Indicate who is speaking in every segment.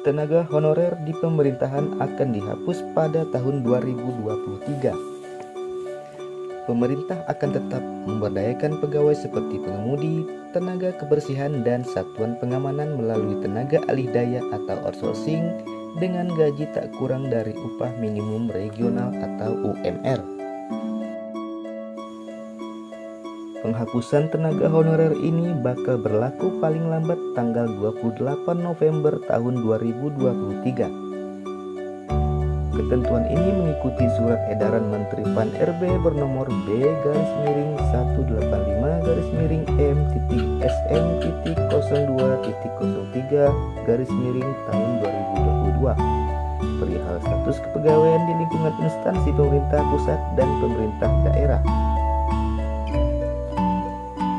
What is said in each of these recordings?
Speaker 1: Tenaga honorer di pemerintahan akan dihapus pada tahun 2023. Pemerintah akan tetap memberdayakan pegawai seperti pengemudi, tenaga kebersihan, dan satuan pengamanan melalui tenaga alih daya atau outsourcing dengan gaji tak kurang dari upah minimum regional atau UMR. Penghapusan tenaga honorer ini bakal berlaku paling lambat tanggal 28 November tahun 2023. Ketentuan ini mengikuti surat edaran Menteri Pan-RB bernomor B-M-SM.02-M-SM.03 tahun 2022 perihal status kepegawaian di lingkungan instansi pemerintah pusat dan pemerintah daerah.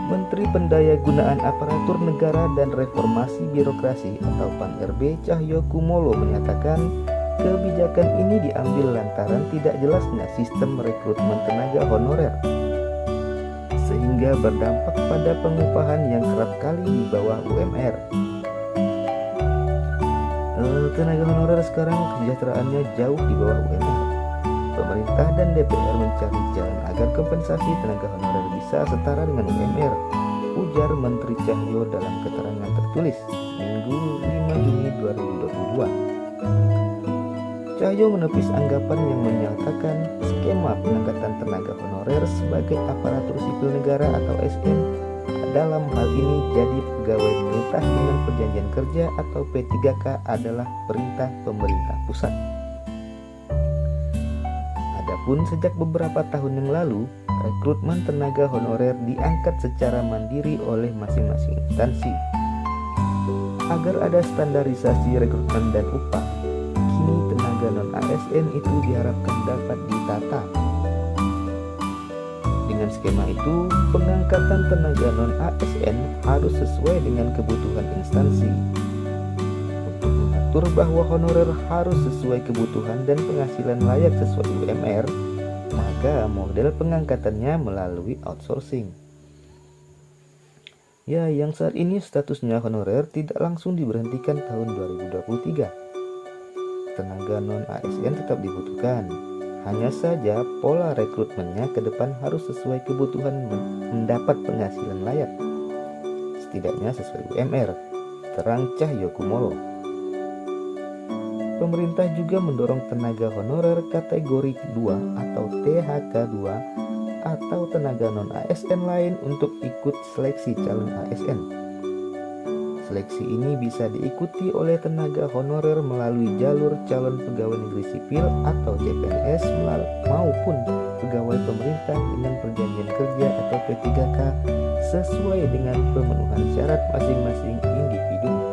Speaker 1: Menteri Pendayagunaan Aparatur Negara dan Reformasi Birokrasi atau Pan-RB Cahyokumolo menyatakan kebijakan ini diambil lantaran tidak jelasnya sistem rekrutmen tenaga honorer, sehingga berdampak pada pengupahan yang kerap kali di bawah UMR. Tenaga honorer sekarang kesejahteraannya jauh di bawah UMR. Pemerintah dan DPR mencari jalan agar kompensasi tenaga honorer bisa setara dengan UMR, ujar Menteri Cahyo dalam keterangan tertulis Minggu 5 Juni 2022. Cahyo menepis anggapan yang menyatakan skema pengangkatan tenaga honorer sebagai aparatur sipil negara atau ASN dalam hal ini jadi pegawai pemerintah dengan perjanjian kerja atau P3K adalah perintah pemerintah pusat. Adapun sejak beberapa tahun yang lalu, rekrutmen tenaga honorer diangkat secara mandiri oleh masing-masing instansi. Agar ada standarisasi rekrutmen dan upah, kini tenaga non-ASN itu diharapkan dapat ditata. Dengan skema itu, pengangkatan tenaga non-ASN harus sesuai dengan kebutuhan instansi. Untuk mengatur bahwa honorer harus sesuai kebutuhan dan penghasilan layak sesuai UMR, maka model pengangkatannya melalui outsourcing. Ya, yang saat ini statusnya honorer tidak langsung diberhentikan tahun 2023. Tenaga non-ASN tetap dibutuhkan. Hanya saja pola rekrutmennya ke depan harus sesuai kebutuhan mendapat penghasilan layak, setidaknya sesuai UMR, terang Cahyokumolo. Pemerintah juga mendorong tenaga honorer kategori 2 atau THK2 atau tenaga non-ASN lain untuk ikut seleksi calon ASN. Seleksi ini bisa diikuti oleh tenaga honorer melalui jalur calon pegawai negeri sipil atau CPNS maupun pegawai pemerintah dengan perjanjian kerja atau P3K sesuai dengan pemenuhan syarat masing-masing individu.